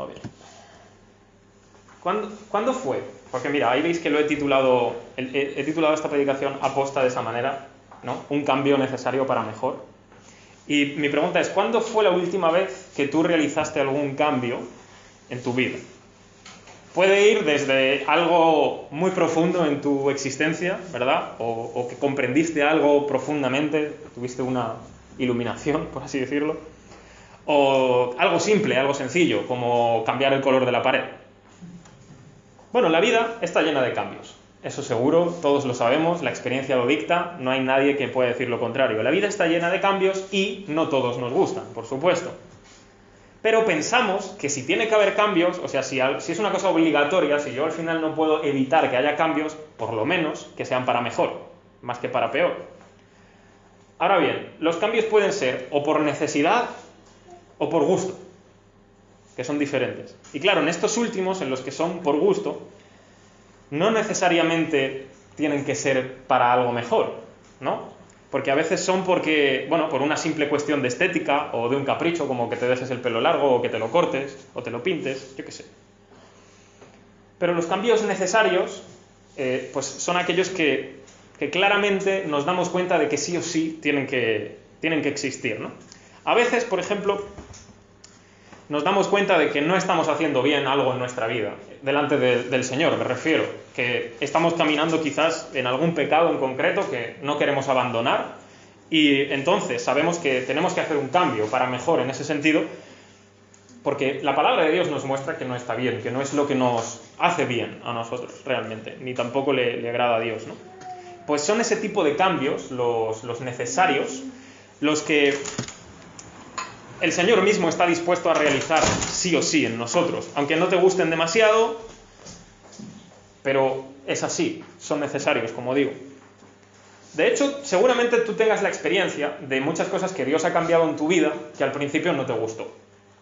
todo bien. ¿Cuándo fue? Porque mira, ahí veis que lo he titulado esta predicación aposta de esa manera, ¿no? Un cambio necesario para mejor. Y mi pregunta es, ¿cuándo fue la última vez que tú realizaste algún cambio en tu vida? Puede ir desde algo muy profundo en tu existencia, ¿verdad? O que comprendiste algo profundamente, tuviste una iluminación, por así decirlo. O algo simple, algo sencillo, como cambiar el color de la pared. Bueno, la vida está llena de cambios. Eso seguro, todos lo sabemos, la experiencia lo dicta, no hay nadie que pueda decir lo contrario. La vida está llena de cambios y no todos nos gustan, por supuesto. Pero pensamos que si tiene que haber cambios, o sea, si es una cosa obligatoria, si yo al final no puedo evitar que haya cambios, por lo menos que sean para mejor, más que para peor. Ahora bien, los cambios pueden ser o por necesidad o por gusto, que son diferentes. Y claro, en estos últimos, en los que son por gusto, no necesariamente tienen que ser para algo mejor, ¿no? Porque a veces son porque, bueno, por una simple cuestión de estética o de un capricho, como que te dejes el pelo largo o que te lo cortes o te lo pintes, yo qué sé. Pero los cambios necesarios, pues son aquellos que claramente nos damos cuenta de que sí o sí tienen que existir, ¿no? A veces, por ejemplo, nos damos cuenta de que no estamos haciendo bien algo en nuestra vida, delante del Señor, me refiero, que estamos caminando quizás en algún pecado en concreto que no queremos abandonar y entonces sabemos que tenemos que hacer un cambio para mejor en ese sentido, porque la palabra de Dios nos muestra que no está bien, que no es lo que nos hace bien a nosotros realmente, ni tampoco le agrada a Dios, ¿no? Pues son ese tipo de cambios, los necesarios, los que el Señor mismo está dispuesto a realizar sí o sí en nosotros, aunque no te gusten demasiado, pero es así, son necesarios, como digo. De hecho, seguramente tú tengas la experiencia de muchas cosas que Dios ha cambiado en tu vida que al principio no te gustó.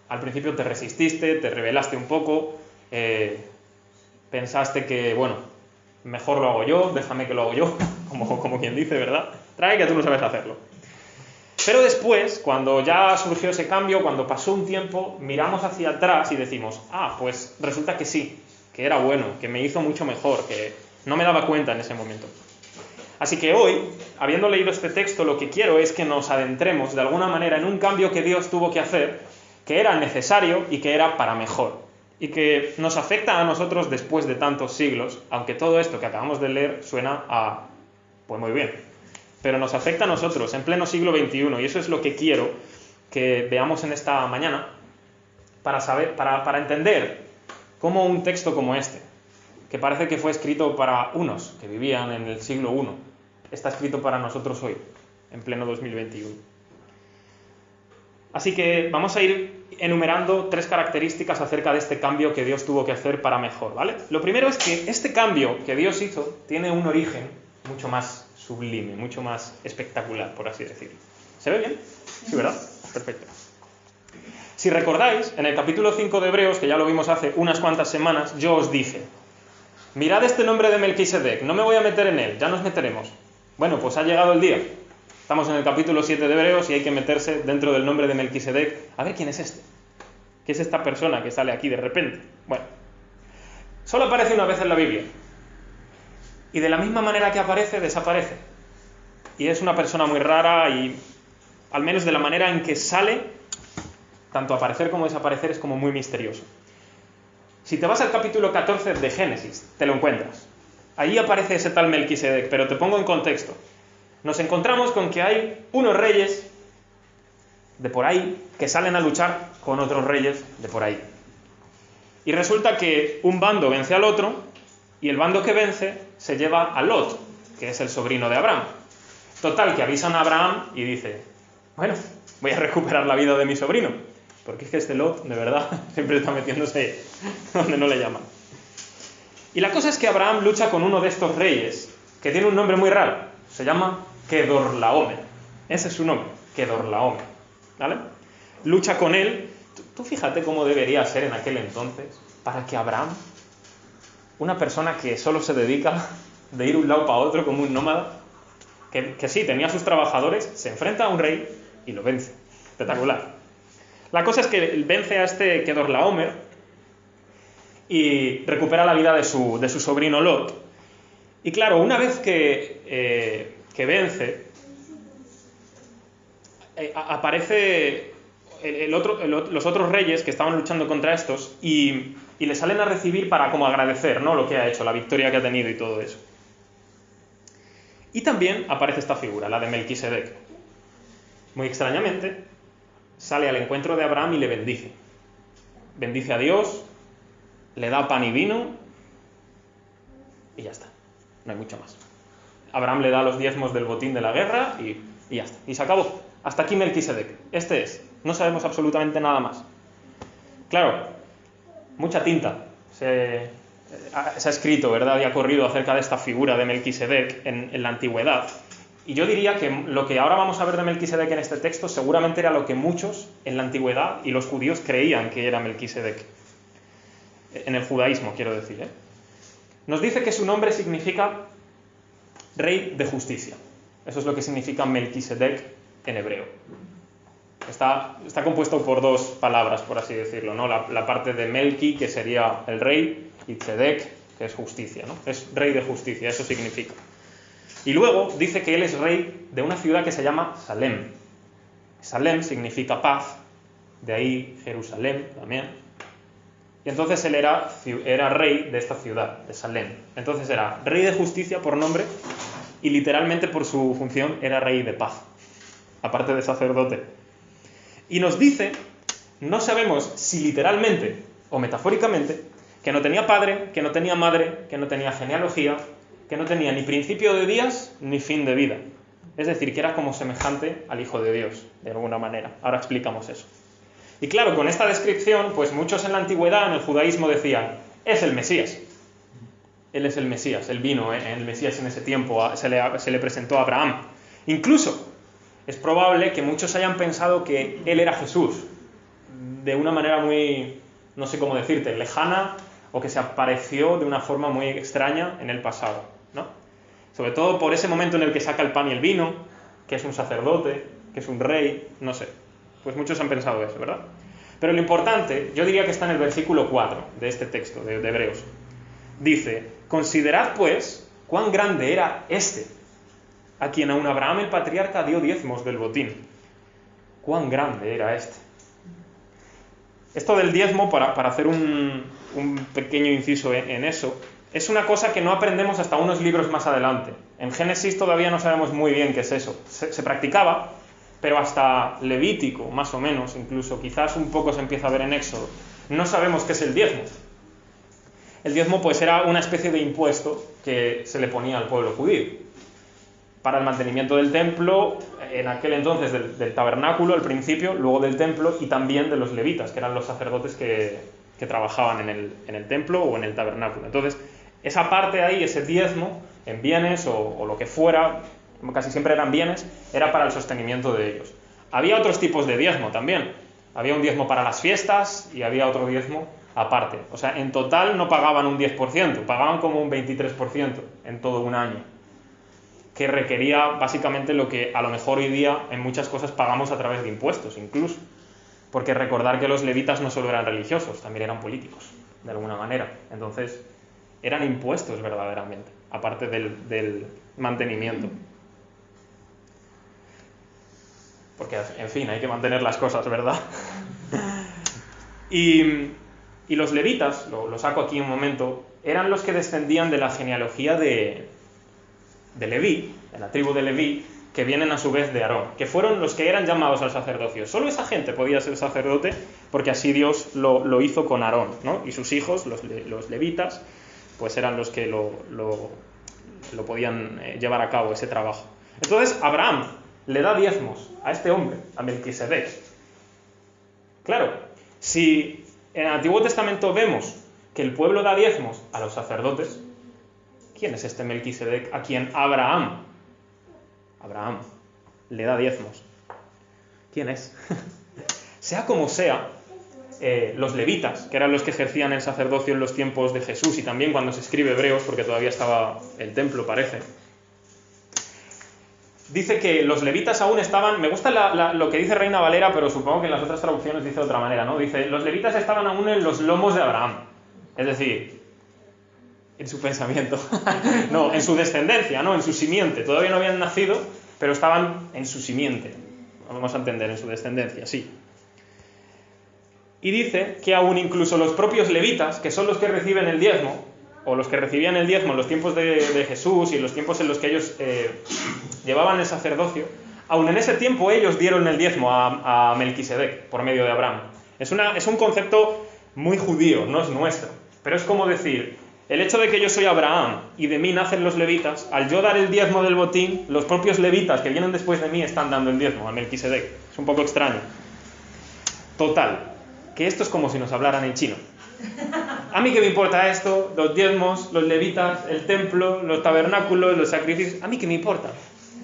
Al principio te resististe, te rebelaste un poco, pensaste que, bueno, mejor lo hago yo, déjame que lo hago yo, como quien dice, ¿verdad? Trae que tú no sabes hacerlo. Pero después, cuando ya surgió ese cambio, cuando pasó un tiempo, miramos hacia atrás y decimos, pues resulta que sí, que era bueno, que me hizo mucho mejor, que no me daba cuenta en ese momento. Así que hoy, habiendo leído este texto, lo que quiero es que nos adentremos de alguna manera en un cambio que Dios tuvo que hacer, que era necesario y que era para mejor, y que nos afecta a nosotros después de tantos siglos, aunque todo esto que acabamos de leer suena a, pues muy bien, pero nos afecta a nosotros en pleno siglo XXI, y eso es lo que quiero que veamos en esta mañana para entender cómo un texto como este, que parece que fue escrito para unos que vivían en el siglo I, está escrito para nosotros hoy, en pleno 2021. Así que vamos a ir enumerando 3 características acerca de este cambio que Dios tuvo que hacer para mejor, ¿vale? Lo primero es que este cambio que Dios hizo tiene un origen mucho más sublime, mucho más espectacular, por así decirlo. ¿Se ve bien? Sí, ¿verdad? Perfecto. Si recordáis, en el capítulo 5 de Hebreos, que ya lo vimos hace unas cuantas semanas, yo os dije, mirad este nombre de Melquisedec, no me voy a meter en él, ya nos meteremos. Bueno, pues ha llegado el día. Estamos en el capítulo 7 de Hebreos y hay que meterse dentro del nombre de Melquisedec. A ver, ¿quién es este? ¿Qué es esta persona que sale aquí de repente? Bueno, solo aparece una vez en la Biblia. Y de la misma manera que aparece, desaparece. Y es una persona muy rara y, al menos de la manera en que sale, tanto aparecer como desaparecer es como muy misterioso. Si te vas al capítulo 14 de Génesis, te lo encuentras. Ahí aparece ese tal Melquisedec, pero te pongo en contexto. Nos encontramos con que hay unos reyes de por ahí que salen a luchar con otros reyes de por ahí. Y resulta que un bando vence al otro y el bando que vence se lleva a Lot, que es el sobrino de Abraham. Total, que avisan a Abraham y dice, bueno, voy a recuperar la vida de mi sobrino, porque es que este Lot, de verdad, siempre está metiéndose donde no le llaman. Y la cosa es que Abraham lucha con uno de estos reyes, que tiene un nombre muy raro, se llama Kedorlaomer. Ese es su nombre, Kedorlaomer, ¿vale? Lucha con él. Tú fíjate cómo debería ser en aquel entonces, para que Abraham, una persona que solo se dedica de ir de un lado para otro como un nómada, que sí, tenía sus trabajadores, se enfrenta a un rey y lo vence. Espectacular. La cosa es que vence a este Kedorlaomer y recupera la vida de su sobrino Lot. Y claro, una vez que vence, aparece los otros reyes que estaban luchando contra estos y le salen a recibir para como agradecer, ¿no?, lo que ha hecho, la victoria que ha tenido y todo eso. Y también aparece esta figura, la de Melquisedec. Muy extrañamente, sale al encuentro de Abraham y le bendice. Bendice a Dios, le da pan y vino y ya está. No hay mucho más. Abraham le da los diezmos del botín de la guerra y ya está. Y se acabó. Hasta aquí Melquisedec. Este es. No sabemos absolutamente nada más. Claro, mucha tinta se ha escrito, ¿verdad?, y ha corrido acerca de esta figura de Melquisedec en la antigüedad. Y yo diría que lo que ahora vamos a ver de Melquisedec en este texto seguramente era lo que muchos en la antigüedad y los judíos creían que era Melquisedec. En el judaísmo, quiero decir, ¿eh? Nos dice que su nombre significa rey de justicia. Eso es lo que significa Melquisedec en hebreo. Está compuesto por dos palabras, por así decirlo, ¿no? La parte de Melki, que sería el rey, y Tzedek, que es justicia, ¿no? Es rey de justicia, eso significa. Y luego dice que él es rey de una ciudad que se llama Salem. Salem significa paz, de ahí Jerusalén también. Y entonces él era rey de esta ciudad, de Salem. Entonces era rey de justicia por nombre y literalmente por su función era rey de paz, aparte de sacerdote. Y nos dice, no sabemos si literalmente o metafóricamente, que no tenía padre, que no tenía madre, que no tenía genealogía, que no tenía ni principio de días ni fin de vida. Es decir, que era como semejante al Hijo de Dios, de alguna manera. Ahora explicamos eso. Y claro, con esta descripción, pues muchos en la antigüedad, en el judaísmo, decían, es el Mesías. Él es el Mesías, él vino, el Mesías en ese tiempo, se le presentó a Abraham. Incluso, es probable que muchos hayan pensado que él era Jesús, de una manera muy, no sé cómo decirte, lejana, o que se apareció de una forma muy extraña en el pasado, ¿no? Sobre todo por ese momento en el que saca el pan y el vino, que es un sacerdote, que es un rey, no sé. Pues muchos han pensado eso, ¿verdad? Pero lo importante, yo diría que está en el versículo 4 de este texto de Hebreos. Dice, considerad pues cuán grande era este, a quien aun Abraham el patriarca dio diezmos del botín. Cuán grande era este. Esto del diezmo, para hacer un pequeño inciso en eso, es una cosa que no aprendemos hasta unos libros más adelante. En Génesis todavía no sabemos muy bien qué es eso. Se practicaba, pero hasta Levítico, más o menos, incluso quizás un poco se empieza a ver en Éxodo, no sabemos qué es el diezmo. El diezmo pues era una especie de impuesto que se le ponía al pueblo judío para el mantenimiento del templo, en aquel entonces del tabernáculo al principio, luego del templo y también de los levitas, que eran los sacerdotes que trabajaban en el templo o en el tabernáculo. Entonces, esa parte ahí, ese diezmo en bienes o lo que fuera, casi siempre eran bienes, era para el sostenimiento de ellos. Había otros tipos de diezmo también. Había un diezmo para las fiestas y había otro diezmo aparte. O sea, en total no pagaban un 10%, pagaban como un 23% en todo un año, que requería básicamente lo que a lo mejor hoy día en muchas cosas pagamos a través de impuestos incluso. Porque recordar que los levitas no solo eran religiosos, también eran políticos, de alguna manera. Entonces, eran impuestos verdaderamente, aparte del mantenimiento. Porque, en fin, hay que mantener las cosas, ¿verdad? Y los levitas, lo saco aquí un momento, eran los que descendían de la genealogía de Leví, de la tribu de Leví, que vienen a su vez de Aarón, que fueron los que eran llamados al sacerdocio. Solo esa gente podía ser sacerdote porque así Dios lo hizo con Aarón, ¿no? Y sus hijos, los levitas, pues eran los que lo podían llevar a cabo ese trabajo. Entonces Abraham le da diezmos a este hombre, a Melquisedec. Claro, si en el Antiguo Testamento vemos que el pueblo da diezmos a los sacerdotes, ¿quién es este Melquisedec a quien Abraham le da diezmos? ¿Quién es? Sea como sea, los levitas, que eran los que ejercían el sacerdocio en los tiempos de Jesús y también cuando se escribe Hebreos, porque todavía estaba el templo, parece, dice que los levitas aún estaban, me gusta lo que dice Reina Valera, pero supongo que en las otras traducciones dice de otra manera, ¿no? Dice, los levitas estaban aún en los lomos de Abraham. Es decir, en su pensamiento. No, en su descendencia, no, en su simiente. Todavía no habían nacido, pero estaban en su simiente. Vamos a entender, en su descendencia, sí. Y dice que aún incluso los propios levitas, que son los que reciben el diezmo, o los que recibían el diezmo en los tiempos de Jesús y en los tiempos en los que ellos llevaban el sacerdocio, aún en ese tiempo ellos dieron el diezmo a Melquisedec por medio de Abraham. Es un concepto muy judío, no es nuestro, pero es como decir, el hecho de que yo soy Abraham y de mí nacen los levitas, al yo dar el diezmo del botín, los propios levitas que vienen después de mí están dando el diezmo a Melquisedec. Es un poco extraño. Total, que esto es como si nos hablaran en chino. A mí qué me importa esto, los diezmos, los levitas, el templo, los tabernáculos, los sacrificios, a mí qué me importa.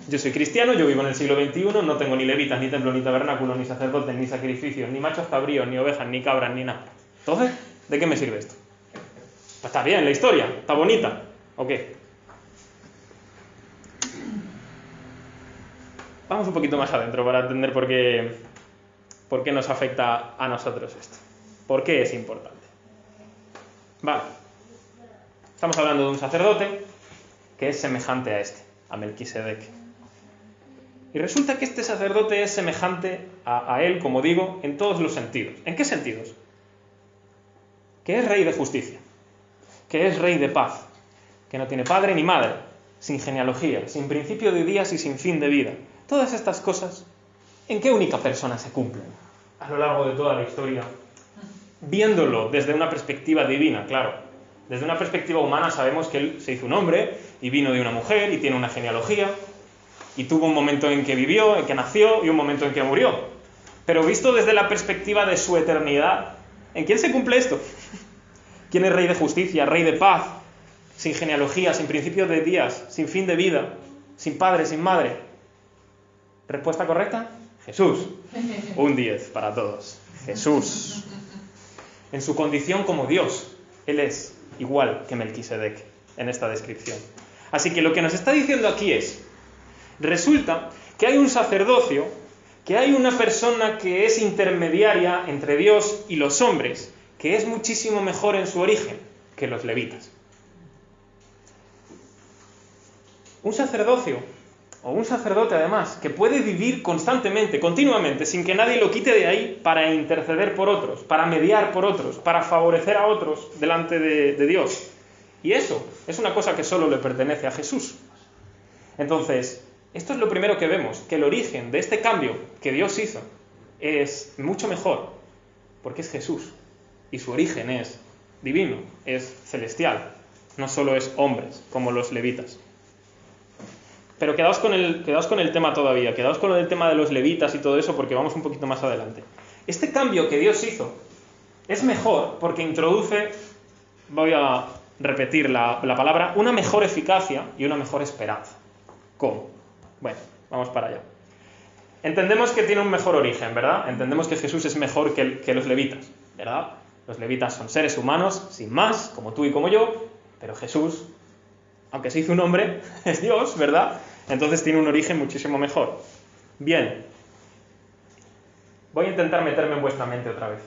Yo soy cristiano, yo vivo en el siglo XXI, no tengo ni levitas, ni templo, ni tabernáculo, ni sacerdotes, ni sacrificios, ni machos cabríos, ni ovejas, ni cabras, ni nada. Entonces, ¿de qué me sirve esto? Pues está bien la historia, está bonita, ¿o qué? Vamos un poquito más adentro para entender por qué nos afecta a nosotros esto. ¿Por qué es importante? Vale. Estamos hablando de un sacerdote que es semejante a este, a Melquisedec. Y resulta que este sacerdote es semejante a él, como digo, en todos los sentidos. ¿En qué sentidos? Que es rey de justicia, que es rey de paz, que no tiene padre ni madre, sin genealogía, sin principio de días y sin fin de vida. Todas estas cosas, ¿en qué única persona se cumplen a lo largo de toda la historia? Viéndolo desde una perspectiva divina, claro. Desde una perspectiva humana sabemos que él se hizo un hombre y vino de una mujer y tiene una genealogía y tuvo un momento en que vivió, en que nació y un momento en que murió. Pero visto desde la perspectiva de su eternidad, ¿en quién se cumple esto? ¿Quién es rey de justicia, rey de paz, sin genealogía, sin principio de días, sin fin de vida, sin padre, sin madre? ¿Respuesta correcta? Jesús. Un 10 para todos. Jesús. En su condición como Dios, Él es igual que Melquisedec en esta descripción. Así que lo que nos está diciendo aquí es, resulta que hay un sacerdocio, que hay una persona que es intermediaria entre Dios y los hombres, que es muchísimo mejor en su origen que los levitas. Un sacerdocio, o un sacerdote además, que puede vivir constantemente, continuamente, sin que nadie lo quite de ahí para interceder por otros, para mediar por otros, para favorecer a otros delante de Dios. Y eso es una cosa que solo le pertenece a Jesús. Entonces, esto es lo primero que vemos, que el origen de este cambio que Dios hizo es mucho mejor, porque es Jesús. Y su origen es divino, es celestial, no solo es hombres, como los levitas. Pero quedaos con el tema todavía, quedaos con el tema de los levitas y todo eso, porque vamos un poquito más adelante. Este cambio que Dios hizo es mejor porque introduce, voy a repetir la palabra, una mejor eficacia y una mejor esperanza. ¿Cómo? Bueno, vamos para allá. Entendemos que tiene un mejor origen, ¿verdad? Entendemos que Jesús es mejor que los levitas, ¿verdad? Los levitas son seres humanos, sin más, como tú y como yo, pero Jesús, aunque se hizo un hombre, es Dios, ¿verdad? Entonces tiene un origen muchísimo mejor. Bien, voy a intentar meterme en vuestra mente otra vez.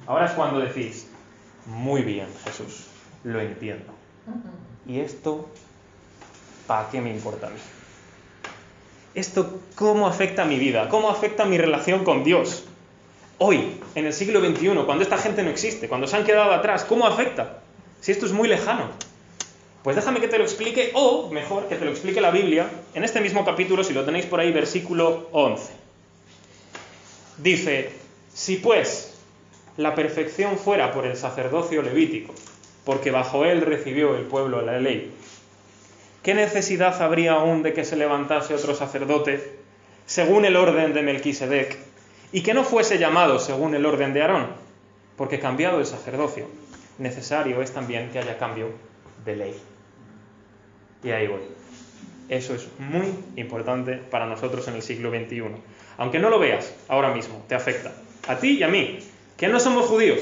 Ahora es cuando decís, muy bien, Jesús, lo entiendo. ¿Y esto para qué me importa a mí? ¿Esto cómo afecta a mi vida? ¿Cómo afecta a mi relación con Dios? Hoy, en el siglo XXI, cuando esta gente no existe, cuando se han quedado atrás, ¿cómo afecta? Si esto es muy lejano. Pues déjame que te lo explique, o mejor, que te lo explique la Biblia, en este mismo capítulo, si lo tenéis por ahí, versículo 11. Dice, si pues la perfección fuera por el sacerdocio levítico, porque bajo él recibió el pueblo la ley, ¿qué necesidad habría aún de que se levantase otro sacerdote según el orden de Melquisedec, y que no fuese llamado según el orden de Aarón? Porque cambiado el sacerdocio, necesario es también que haya cambio de ley. Y ahí voy. Eso es muy importante para nosotros en el siglo XXI. Aunque no lo veas ahora mismo, te afecta. A ti y a mí, que no somos judíos,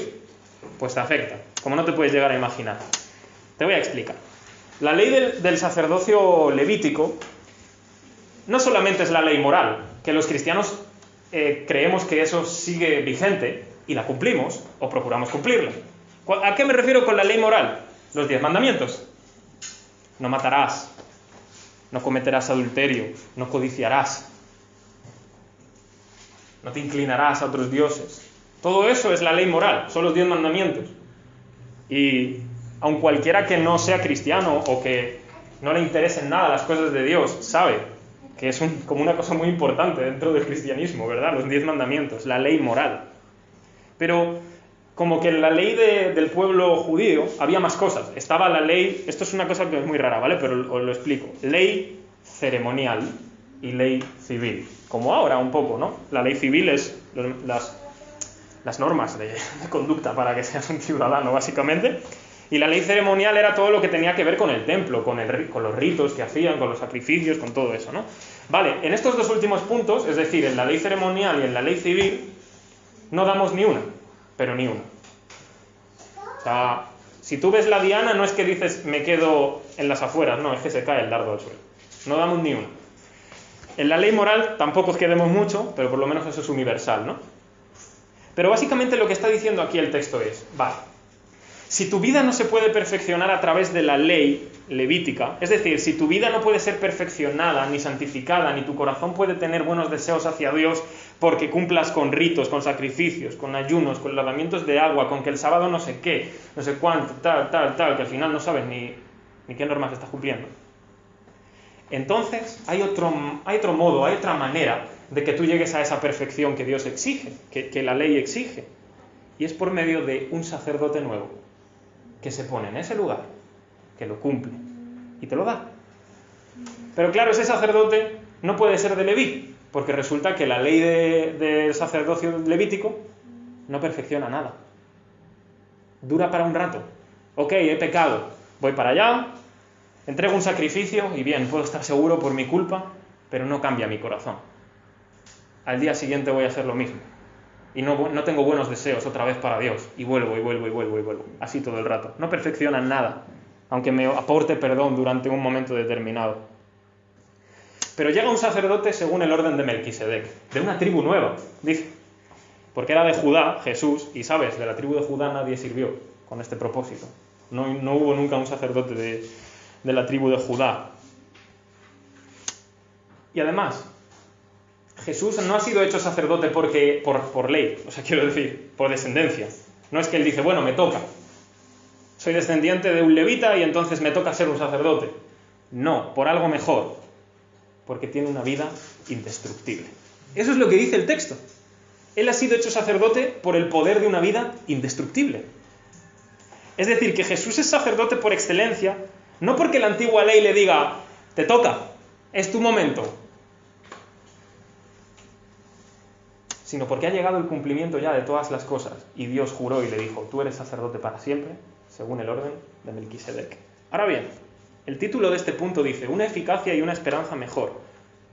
pues te afecta, como no te puedes llegar a imaginar. Te voy a explicar. La ley del sacerdocio levítico no solamente es la ley moral, que los cristianos creemos que eso sigue vigente y la cumplimos o procuramos cumplirla. ¿A qué me refiero con la ley moral? Los 10 mandamientos. No matarás, no cometerás adulterio, no codiciarás, no te inclinarás a otros dioses. Todo eso es la ley moral, son los 10 mandamientos. Y aun cualquiera que no sea cristiano o que no le interesen nada las cosas de Dios, sabe que es como una cosa muy importante dentro del cristianismo, ¿verdad? Los 10 mandamientos, la ley moral. Pero como que en la ley del pueblo judío había más cosas. Estaba la ley, esto es una cosa que es muy rara, ¿vale? Pero os lo explico. Ley ceremonial y ley civil. Como ahora un poco, ¿no? La ley civil es las normas de conducta para que seas un ciudadano, básicamente. Y la ley ceremonial era todo lo que tenía que ver con el templo, con los ritos que hacían, con los sacrificios, con todo eso, ¿no? Vale, en estos dos últimos puntos, es decir, en la ley ceremonial y en la ley civil, no damos ni una, pero ni una. O sea, si tú ves la diana, no es que dices, me quedo en las afueras, no, es que se cae el dardo al suelo. No damos ni una. En la ley moral tampoco os quedemos mucho, pero por lo menos eso es universal, ¿no? Pero básicamente lo que está diciendo aquí el texto es, vale, si tu vida no se puede perfeccionar a través de la ley levítica, es decir, si tu vida no puede ser perfeccionada, ni santificada, ni tu corazón puede tener buenos deseos hacia Dios porque cumplas con ritos, con sacrificios, con ayunos, con lavamientos de agua, con que el sábado no sé qué, no sé cuánto, tal, que al final no sabes ni qué normas estás cumpliendo. Entonces hay otro modo, hay otra manera de que tú llegues a esa perfección que Dios exige, que la ley exige, y es por medio de un sacerdote nuevo, que se pone en ese lugar, que lo cumple y te lo da. Pero claro, ese sacerdote no puede ser de Leví, porque resulta que la ley del sacerdocio levítico no perfecciona nada. Dura para un rato. Ok, he pecado, voy para allá, entrego un sacrificio y bien, puedo estar seguro por mi culpa, pero no cambia mi corazón. Al día siguiente voy a hacer lo mismo. Y no tengo buenos deseos otra vez para Dios. Y vuelvo. Así todo el rato. No perfeccionan nada, aunque me aporte perdón durante un momento determinado. Pero llega un sacerdote según el orden de Melquisedec, de una tribu nueva, dice. Porque era de Judá, Jesús, y sabes, de la tribu de Judá nadie sirvió con este propósito. No hubo nunca un sacerdote de la tribu de Judá. Y además, Jesús no ha sido hecho sacerdote por ley, o sea, quiero decir, por descendencia. No es que él dice, bueno, me toca. Soy descendiente de un levita y entonces me toca ser un sacerdote. No, por algo mejor. Porque tiene una vida indestructible. Eso es lo que dice el texto. Él ha sido hecho sacerdote por el poder de una vida indestructible. Es decir, que Jesús es sacerdote por excelencia, no porque la antigua ley le diga, te toca, es tu momento, sino porque ha llegado el cumplimiento ya de todas las cosas, y Dios juró y le dijo, tú eres sacerdote para siempre, según el orden de Melquisedec. Ahora bien, el título de este punto dice, una eficacia y una esperanza mejor.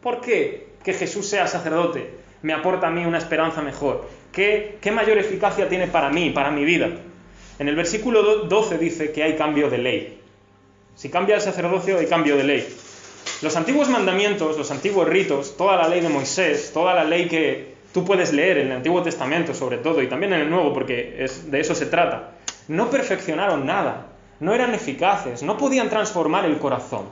¿Por qué que Jesús sea sacerdote me aporta a mí una esperanza mejor? ¿Qué mayor eficacia tiene para mí, para mi vida? En el versículo 12 dice que hay cambio de ley. Si cambia el sacerdocio, hay cambio de ley. Los antiguos mandamientos, los antiguos ritos, toda la ley de Moisés, toda la ley que tú puedes leer en el Antiguo Testamento sobre todo, y también en el Nuevo, porque de eso se trata, no perfeccionaron nada, no eran eficaces, no podían transformar el corazón.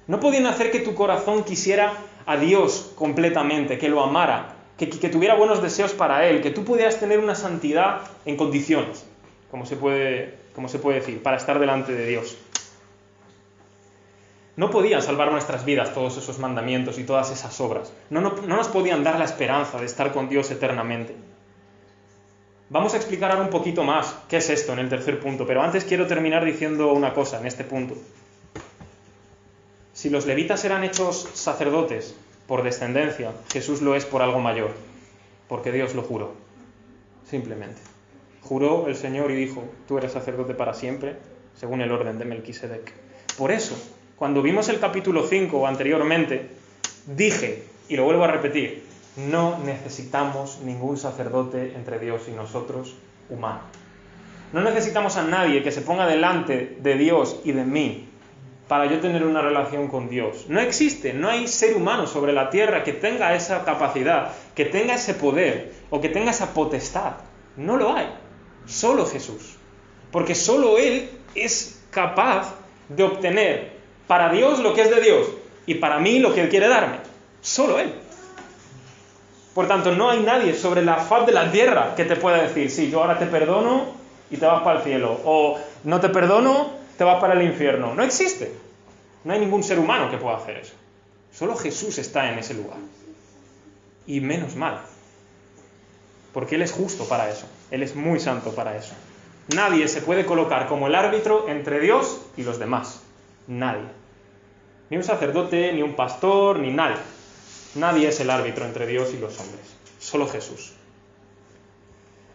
No podían hacer que tu corazón quisiera a Dios completamente, que lo amara, que tuviera buenos deseos para Él, que tú pudieras tener una santidad en condiciones, como se puede decir, para estar delante de Dios. No podían salvar nuestras vidas todos esos mandamientos y todas esas obras. No nos podían dar la esperanza de estar con Dios eternamente. Vamos a explicar ahora un poquito más qué es esto en el tercer punto, pero antes quiero terminar diciendo una cosa en este punto. Si los levitas eran hechos sacerdotes por descendencia, Jesús lo es por algo mayor, porque Dios lo juró, simplemente. Juró el Señor y dijo, tú eres sacerdote para siempre, según el orden de Melquisedec. Por eso, cuando vimos el capítulo 5 anteriormente, dije, y lo vuelvo a repetir, no necesitamos ningún sacerdote entre Dios y nosotros, humano. No necesitamos a nadie que se ponga delante de Dios y de mí para yo tener una relación con Dios. No existe, no hay ser humano sobre la tierra que tenga esa capacidad, que tenga ese poder o que tenga esa potestad. No lo hay. Solo Jesús. Porque solo Él es capaz de obtener para Dios lo que es de Dios y para mí lo que Él quiere darme. Solo Él. Por tanto, no hay nadie sobre la faz de la tierra que te pueda decir, sí, yo ahora te perdono y te vas para el cielo, o no te perdono, te vas para el infierno. No existe. No hay ningún ser humano que pueda hacer eso. Solo Jesús está en ese lugar. Y menos mal. Porque Él es justo para eso. Él es muy santo para eso. Nadie se puede colocar como el árbitro entre Dios y los demás. Nadie. Ni un sacerdote, ni un pastor, ni nadie. Nadie es el árbitro entre Dios y los hombres. Solo Jesús.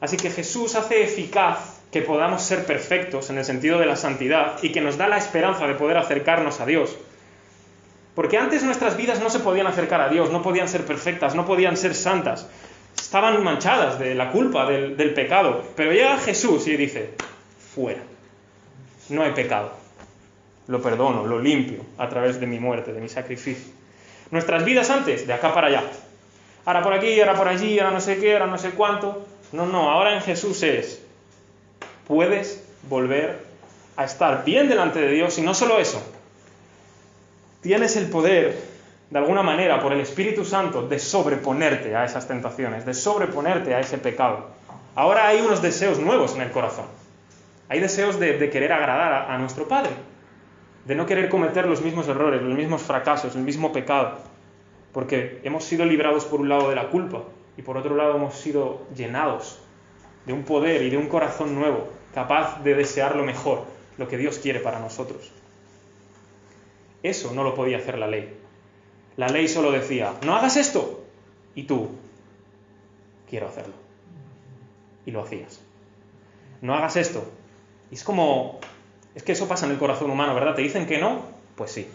Así que Jesús hace eficaz que podamos ser perfectos en el sentido de la santidad y que nos da la esperanza de poder acercarnos a Dios. Porque antes nuestras vidas no se podían acercar a Dios, no podían ser perfectas, no podían ser santas. Estaban manchadas de la culpa, del pecado. Pero llega Jesús y dice, fuera. No hay pecado. Lo perdono, lo limpio a través de mi muerte, de mi sacrificio. Nuestras vidas antes, de acá para allá. Ahora por aquí, ahora por allí, ahora no sé qué, ahora no sé cuánto. No, ahora en Jesús puedes volver a estar bien delante de Dios y no solo eso. Tienes el poder, de alguna manera, por el Espíritu Santo, de sobreponerte a esas tentaciones, de sobreponerte a ese pecado. Ahora hay unos deseos nuevos en el corazón. Hay deseos de querer agradar a nuestro Padre, de no querer cometer los mismos errores, los mismos fracasos, el mismo pecado, porque hemos sido librados por un lado de la culpa y por otro lado hemos sido llenados de un poder y de un corazón nuevo, capaz de desear lo mejor, lo que Dios quiere para nosotros. Eso no lo podía hacer la ley. La ley solo decía, no hagas esto, y tú, quiero hacerlo. Y lo hacías. No hagas esto. Y es que eso pasa en el corazón humano, ¿verdad? ¿Te dicen que no? Pues sí.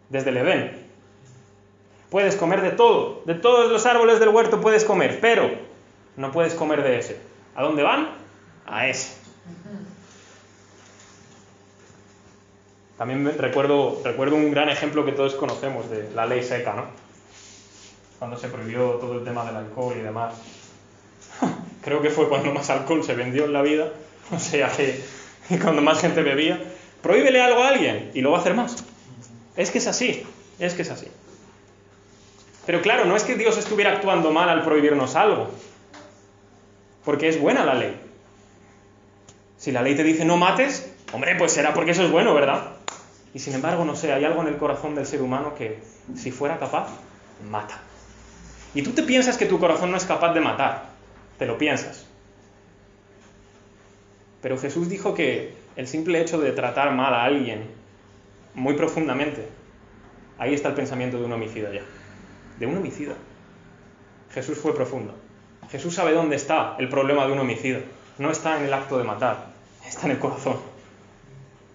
Desde el Edén. Puedes comer de todo, de todos los árboles del huerto puedes comer, pero no puedes comer de ese. ¿A dónde van? A ese. También recuerdo un gran ejemplo que todos conocemos de la ley seca, ¿no? Cuando se prohibió todo el tema del alcohol y demás. Creo que fue cuando más alcohol se vendió en la vida, o sea que cuando más gente bebía. Prohíbele algo a alguien y lo va a hacer más. Es que es así. Pero claro, no es que Dios estuviera actuando mal al prohibirnos algo, porque es buena la ley. Si la ley te dice no mates, hombre, pues será porque eso es bueno, ¿verdad? Y sin embargo, no sé, hay algo en el corazón del ser humano que, si fuera capaz, mata. Y tú te piensas que tu corazón no es capaz de matar, te lo piensas. Pero Jesús dijo que el simple hecho de tratar mal a alguien muy profundamente, ahí está el pensamiento de un homicida ya. De un homicida. Jesús fue profundo. Jesús sabe dónde está el problema de un homicida. No está en el acto de matar, está en el corazón.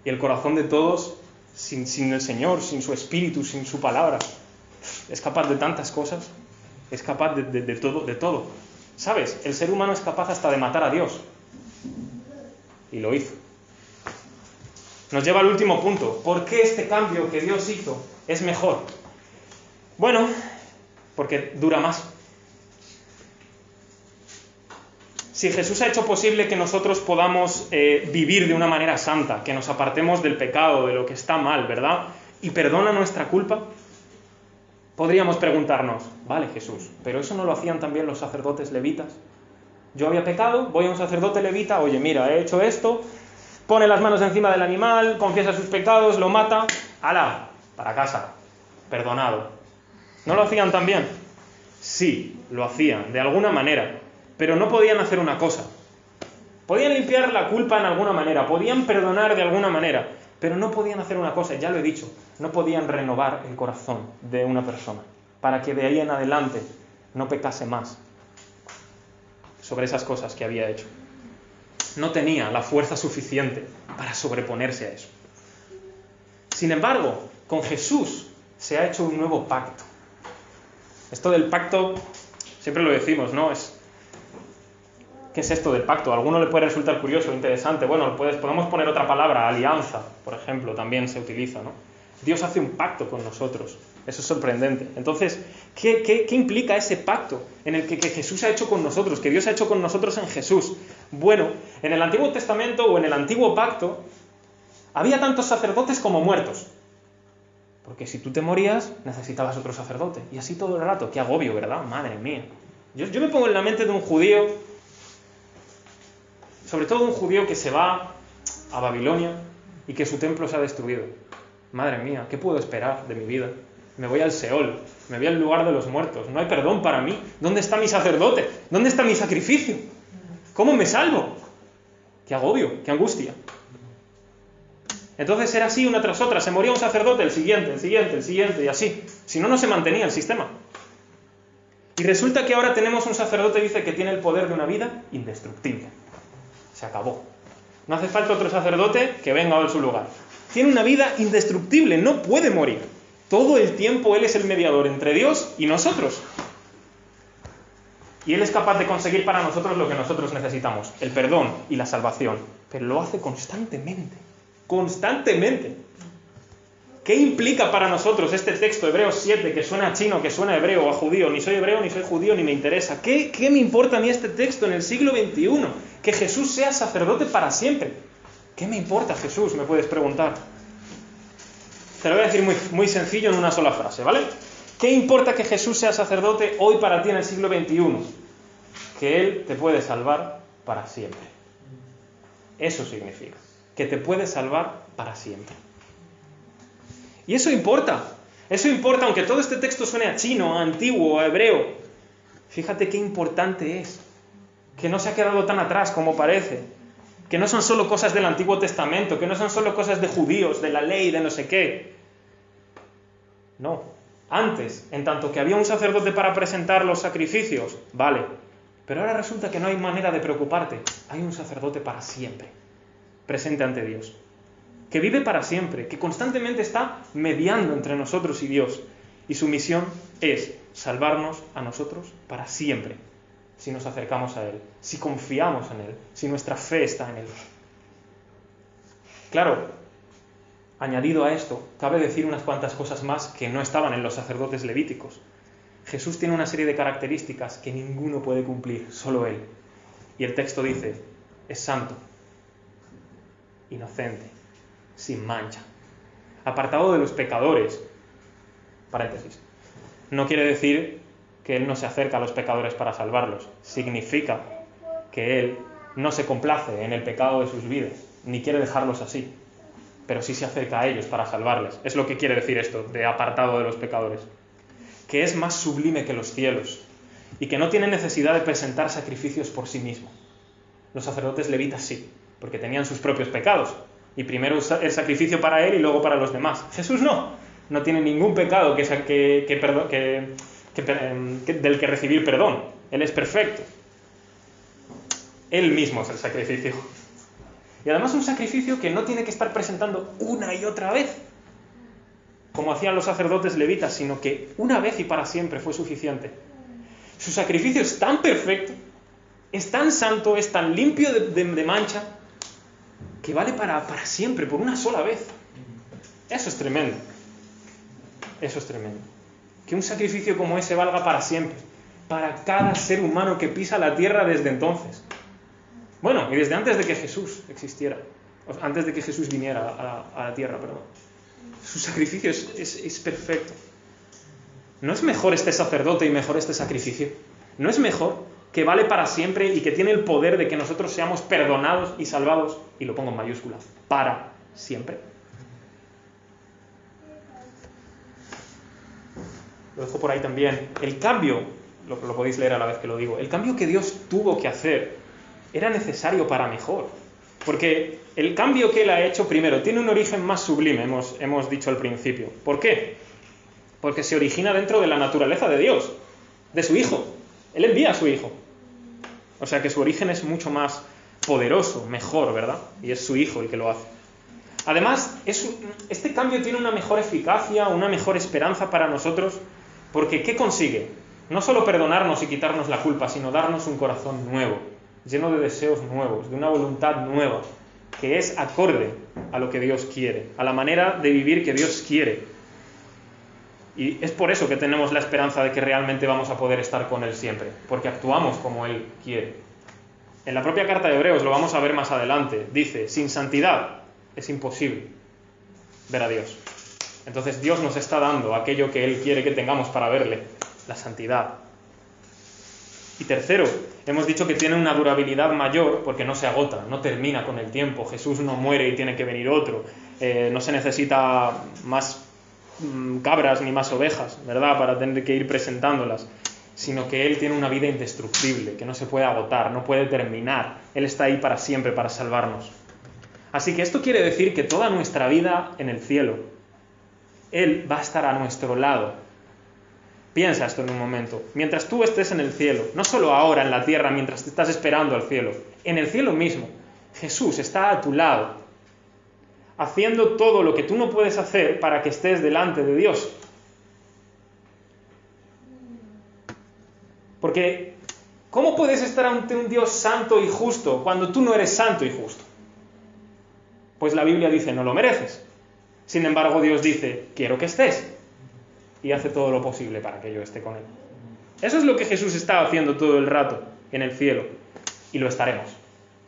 Y el corazón de todos, sin el Señor, sin su Espíritu, sin su palabra, es capaz de tantas cosas, es capaz de todo. ¿Sabes? El ser humano es capaz hasta de matar a Dios. Y lo hizo. Nos lleva al último punto. ¿Por qué este cambio que Dios hizo es mejor? Bueno, porque dura más. Si Jesús ha hecho posible que nosotros podamos vivir de una manera santa, que nos apartemos del pecado, de lo que está mal, ¿verdad? Y perdona nuestra culpa, podríamos preguntarnos, vale Jesús, pero eso no lo hacían también los sacerdotes levitas. Yo había pecado, voy a un sacerdote levita, oye, mira, he hecho esto, pone las manos encima del animal, confiesa sus pecados, lo mata, ¡hala! Para casa, perdonado. ¿No lo hacían también? Sí, lo hacían, de alguna manera, pero no podían hacer una cosa. Podían limpiar la culpa en alguna manera, podían perdonar de alguna manera, pero no podían hacer una cosa, ya lo he dicho, no podían renovar el corazón de una persona, para que de ahí en adelante no pecase más sobre esas cosas que había hecho. No tenía la fuerza suficiente para sobreponerse a eso. Sin embargo, con Jesús se ha hecho un nuevo pacto. Esto del pacto, siempre lo decimos, ¿no? ¿Qué es esto del pacto? A alguno le puede resultar curioso, interesante. Bueno, podemos poner otra palabra, alianza, por ejemplo, también se utiliza, ¿no? Dios hace un pacto con nosotros. Eso es sorprendente. Entonces, ¿qué implica ese pacto en el que Jesús ha hecho con nosotros, que Dios ha hecho con nosotros en Jesús? Bueno, en el Antiguo Testamento o en el Antiguo Pacto había tantos sacerdotes como muertos. Porque si tú te morías, necesitabas otro sacerdote. Y así todo el rato. Qué agobio, ¿verdad? Madre mía. Yo me pongo en la mente de un judío, sobre todo un judío que se va a Babilonia y que su templo se ha destruido. Madre mía, ¿qué puedo esperar de mi vida? Me voy al Seol, me voy al lugar de los muertos. No hay perdón para mí. ¿Dónde está mi sacerdote? ¿Dónde está mi sacrificio? ¿Cómo me salvo? Qué agobio, qué angustia. Entonces era así una tras otra. Se moría un sacerdote, el siguiente y así. Si no, no se mantenía el sistema. Y resulta que ahora tenemos un sacerdote, dice, que tiene el poder de una vida indestructible. Se acabó. No hace falta otro sacerdote que venga a su lugar. Tiene una vida indestructible, no puede morir. Todo el tiempo Él es el mediador entre Dios y nosotros. Y Él es capaz de conseguir para nosotros lo que nosotros necesitamos, el perdón y la salvación. Pero lo hace constantemente. Constantemente. ¿Qué implica para nosotros este texto, Hebreos 7, que suena a chino, que suena a hebreo o a judío? Ni soy hebreo, ni soy judío, ni me interesa. ¿Qué me importa a mí este texto en el siglo XXI? Que Jesús sea sacerdote para siempre. ¿Qué me importa Jesús? Me puedes preguntar. Te lo voy a decir muy sencillo en una sola frase, ¿vale? ¿Qué importa que Jesús sea sacerdote hoy para ti en el siglo XXI? Que Él te puede salvar para siempre. Eso significa. Que te puede salvar para siempre. Y eso importa. Eso importa, aunque todo este texto suene a chino, a antiguo, a hebreo. Fíjate qué importante es. Que no se ha quedado tan atrás como parece. Que no son solo cosas del Antiguo Testamento, que no son solo cosas de judíos, de la ley, de no sé qué. No. Antes, en tanto que había un sacerdote para presentar los sacrificios, vale. Pero ahora resulta que no hay manera de preocuparte. Hay un sacerdote para siempre, presente ante Dios. Que vive para siempre, que constantemente está mediando entre nosotros y Dios. Y su misión es salvarnos a nosotros para siempre, si nos acercamos a Él, si confiamos en Él, si nuestra fe está en Él. Claro, añadido a esto, cabe decir unas cuantas cosas más que no estaban en los sacerdotes levíticos. Jesús tiene una serie de características que ninguno puede cumplir, solo Él. Y el texto dice, es santo, inocente, sin mancha, apartado de los pecadores. Paréntesis. No quiere decir que Él no se acerca a los pecadores para salvarlos. Significa que Él no se complace en el pecado de sus vidas, ni quiere dejarlos así, pero sí se acerca a ellos para salvarles. Es lo que quiere decir esto, de apartado de los pecadores. Que es más sublime que los cielos, y que no tiene necesidad de presentar sacrificios por sí mismo. Los sacerdotes levitas sí, porque tenían sus propios pecados, y primero el sacrificio para Él y luego para los demás. Jesús no tiene ningún pecado del que recibir perdón. Él es perfecto. Él mismo es el sacrificio. Y además un sacrificio que no tiene que estar presentando una y otra vez, como hacían los sacerdotes levitas, sino que una vez y para siempre fue suficiente. Su sacrificio es tan perfecto, es tan santo, es tan limpio de mancha, que vale para siempre, por una sola vez. Eso es tremendo. Eso es tremendo. Que un sacrificio como ese valga para siempre, para cada ser humano que pisa la tierra desde entonces. Bueno, y desde antes de que Jesús existiera, antes de que Jesús viniera a la tierra, perdón. Su sacrificio es perfecto. ¿No es mejor este sacerdote y mejor este sacrificio? ¿No es mejor que vale para siempre y que tiene el poder de que nosotros seamos perdonados y salvados, y lo pongo en mayúsculas, para siempre? Lo dejo por ahí también. El cambio, lo podéis leer a la vez que lo digo, el cambio que Dios tuvo que hacer era necesario para mejor. Porque el cambio que Él ha hecho, primero, tiene un origen más sublime, hemos dicho al principio. ¿Por qué? Porque se origina dentro de la naturaleza de Dios, de su Hijo. Él envía a su Hijo. O sea que su origen es mucho más poderoso, mejor, ¿verdad? Y es su Hijo el que lo hace. Además, este cambio tiene una mejor eficacia, una mejor esperanza para nosotros, porque ¿qué consigue? No solo perdonarnos y quitarnos la culpa, sino darnos un corazón nuevo, lleno de deseos nuevos, de una voluntad nueva, que es acorde a lo que Dios quiere, a la manera de vivir que Dios quiere. Y es por eso que tenemos la esperanza de que realmente vamos a poder estar con Él siempre, porque actuamos como Él quiere. En la propia carta de Hebreos, lo vamos a ver más adelante, dice, sin santidad es imposible ver a Dios. Entonces Dios nos está dando aquello que Él quiere que tengamos para verle, la santidad. Y tercero, hemos dicho que tiene una durabilidad mayor porque no se agota, no termina con el tiempo. Jesús no muere y tiene que venir otro. No se necesita más cabras ni más ovejas, ¿verdad?, para tener que ir presentándolas, sino que Él tiene una vida indestructible, que no se puede agotar, no puede terminar. Él está ahí para siempre, para salvarnos. Así que esto quiere decir que toda nuestra vida en el cielo, Él va a estar a nuestro lado. Piensa esto en un momento. Mientras tú estés en el cielo, no solo ahora en la tierra, mientras te estás esperando al cielo, en el cielo mismo, Jesús está a tu lado, haciendo todo lo que tú no puedes hacer para que estés delante de Dios. Porque, ¿cómo puedes estar ante un Dios santo y justo cuando tú no eres santo y justo? Pues la Biblia dice, no lo mereces. Sin embargo, Dios dice, quiero que estés. Y hace todo lo posible para que yo esté con Él. Eso es lo que Jesús está haciendo todo el rato en el cielo. Y lo estaremos.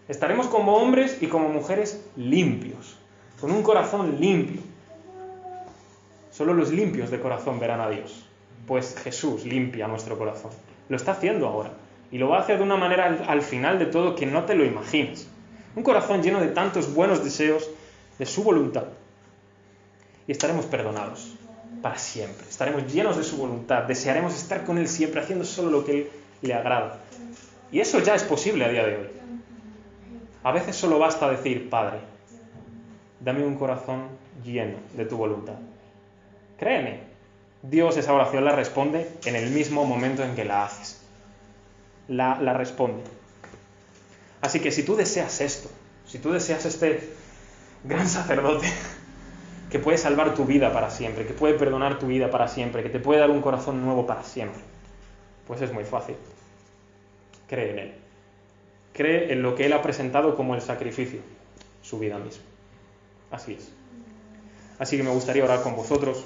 Estaremos como hombres y como mujeres limpios, con un corazón limpio. Solo los limpios de corazón verán a Dios, pues Jesús limpia nuestro corazón. Lo está haciendo ahora. Y lo va a hacer de una manera al final de todo que no te lo imaginas. Un corazón lleno de tantos buenos deseos de su voluntad. Y estaremos perdonados para siempre. Estaremos llenos de su voluntad. Desearemos estar con Él siempre, haciendo solo lo que Él le agrada. Y eso ya es posible a día de hoy. A veces solo basta decir, Padre, dame un corazón lleno de tu voluntad. Créeme, Dios esa oración la responde en el mismo momento en que la haces. La responde. Así que si tú deseas esto, si tú deseas este gran sacerdote que puede salvar tu vida para siempre, que puede perdonar tu vida para siempre, que te puede dar un corazón nuevo para siempre, pues es muy fácil. Cree en Él. Cree en lo que Él ha presentado como el sacrificio, su vida misma. Así es. Así que me gustaría orar con vosotros.